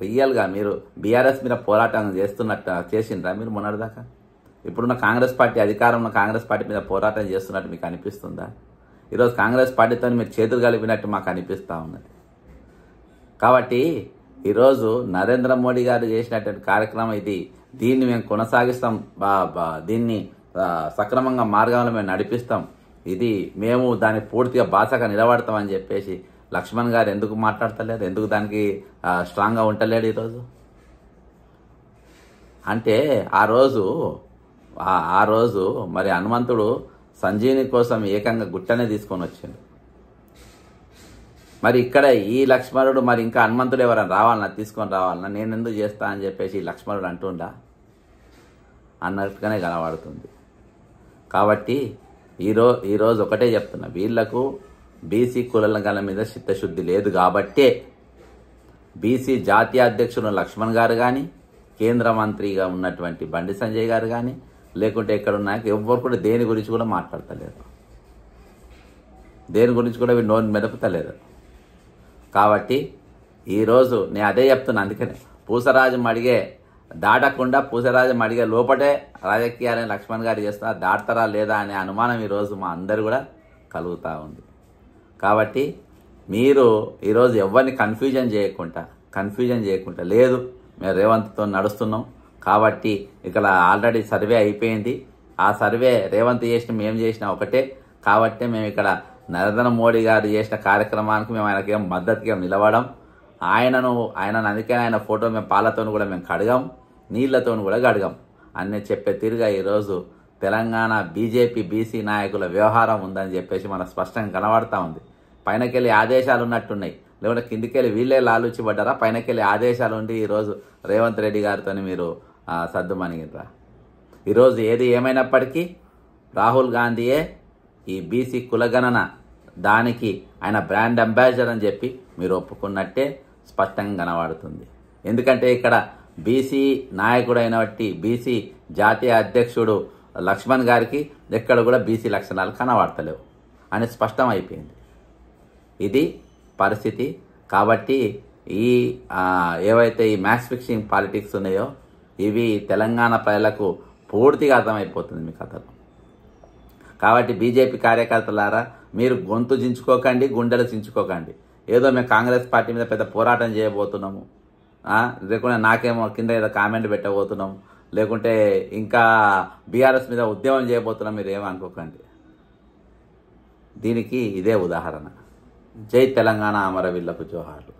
రియల్గా మీరు బీఆర్ఎస్ మీద పోరాటం చేసిండ్రా మీరు మొన్నటిదాకా? ఇప్పుడున్న కాంగ్రెస్ పార్టీ అధికారంలో కాంగ్రెస్ పార్టీ మీద పోరాటం చేస్తున్నట్టు మీకు అనిపిస్తుందా? ఈరోజు కాంగ్రెస్ పార్టీతో మీరు చేతులు కలిపినట్టు మాకు అనిపిస్తూ ఉన్నది. కాబట్టి ఈరోజు నరేంద్ర మోడీ గారు చేసినటువంటి కార్యక్రమం ఇది. దీన్ని మేము కొనసాగిస్తాం, దీన్ని సక్రమంగా మార్గంలో మేము నడిపిస్తాం. ఇది మేము దాన్ని పూర్తిగా బాసగా నిలబడతామని చెప్పేసి లక్ష్మణ్ గారు ఎందుకు మాట్లాడతలేరు? ఎందుకు దానికి స్ట్రాంగ్గా ఉండలేడు ఈరోజు? అంటే ఆ రోజు మరి హనుమంతుడు సంజీవిని కోసం ఏకంగా గుట్టనే తీసుకొని వచ్చాడు. మరి ఇక్కడ ఈ లక్ష్మణుడు మరి ఇంకా హనుమంతుడు ఎవరైనా రావాలన్నా తీసుకొని రావాలన్నా నేను ఎందుకు చేస్తా అని చెప్పేసి లక్ష్మణుడు అంటుండా అన్నట్టుగానే కనబడుతుంది. కాబట్టి ఈరోజు ఒకటే చెప్తున్నా, వీళ్లకు బీసీ కులాల మీద చిత్తశుద్ధి లేదు కాబట్టే బీసీ జాతీయ అధ్యక్షుడు లక్ష్మణ్ గారు కానీ, కేంద్ర మంత్రిగా ఉన్నటువంటి బండి సంజయ్ గారు కానీ, లేకుంటే ఇక్కడ ఉన్న ఎవ్వరు కూడా దేని గురించి కూడా మాట్లాడతలేరు, దేని గురించి కూడా వీళ్ళు నోరు మెదపుతలేరు. కాబట్టి ఈరోజు నేను అదే చెప్తున్నా. అందుకనే పూసరాజం అడిగే దాటకుండా పూసరాజం అడిగే లోపటే రాజకీయాలని లక్ష్మణ్ గారు చేస్తున్నారు. దాటతారా లేదా అనే అనుమానం ఈరోజు మా అందరు కూడా కలుగుతూ ఉంది. కాబట్టి మీరు ఈరోజు ఎవరిని కన్ఫ్యూజన్ చేయకుండా లేదు, మేము రేవంత్తో నడుస్తున్నాం కాబట్టి ఇక్కడ ఆల్రెడీ సర్వే అయిపోయింది, ఆ సర్వే రేవంత్ చేసిన మేము చేసిన ఒకటే కాబట్టి మేము ఇక్కడ నరేంద్ర మోడీ గారు చేసిన కార్యక్రమానికి మేము ఆయనకి ఏం మద్దతుగా నిలవడం, ఆయనను అందుకే ఆయన ఫోటో మేము పాలతో కూడా మేము కడగాం, నీళ్లతో కూడా కడగాం అని చెప్పే తీరుగా ఈరోజు తెలంగాణ బీజేపీ బీసీ నాయకుల వ్యవహారం ఉందని చెప్పేసి మనకు స్పష్టంగా కనబడతా ఉంది. పైనకెళ్ళి ఆదేశాలు ఉన్నట్టున్నాయి, లేకుంటే కిందికెళ్ళి వీళ్ళే లాలూచిపడ్డారా? పైనకెళ్ళి ఆదేశాలు ఉండి ఈరోజు రేవంత్ రెడ్డి గారితో మీరు సర్దుమణిగిరా. ఈరోజు ఏది ఏమైనప్పటికీ రాహుల్ గాంధీయే ఈ బీసీ కులగణన దానికి ఆయన బ్రాండ్ అంబాసిడర్ అని చెప్పి మీరు ఒప్పుకున్నట్టే స్పష్టంగా కనబడుతుంది. ఎందుకంటే ఇక్కడ బీసీ నాయకుడైనటువంటి బీసీ జాతీయ అధ్యక్షుడు లక్ష్మణ్ గారికి ఎక్కడ కూడా బీసీ లక్షణాలు కనబడతలేవు అని స్పష్టం అయిపోయింది. ఇది పరిస్థితి. కాబట్టి ఏవైతే ఈ మ్యాచ్ ఫిక్సింగ్ పాలిటిక్స్ ఉన్నాయో ఇవి తెలంగాణ ప్రజలకు పూర్తిగా అర్థమైపోతుంది మీ కథలు. కాబట్టి బీజేపీ కార్యకర్తలారా మీరు గొంతు చించుకోకండి, గుండెలు చించుకోకండి. ఏదో మేము కాంగ్రెస్ పార్టీ మీద పెద్ద పోరాటం చేయబోతున్నాము, లేకుంటే నాకేమో కింద ఏదో కామెంట్ పెట్టబోతున్నాం, లేకుంటే ఇంకా బీఆర్ఎస్ మీద ఉద్యమం చేయబోతున్నాం, మీరు ఏమనుకోకండి. దీనికి ఇదే ఉదాహరణ. జై తెలంగాణ, అమరవీరులకు జోహార్లు.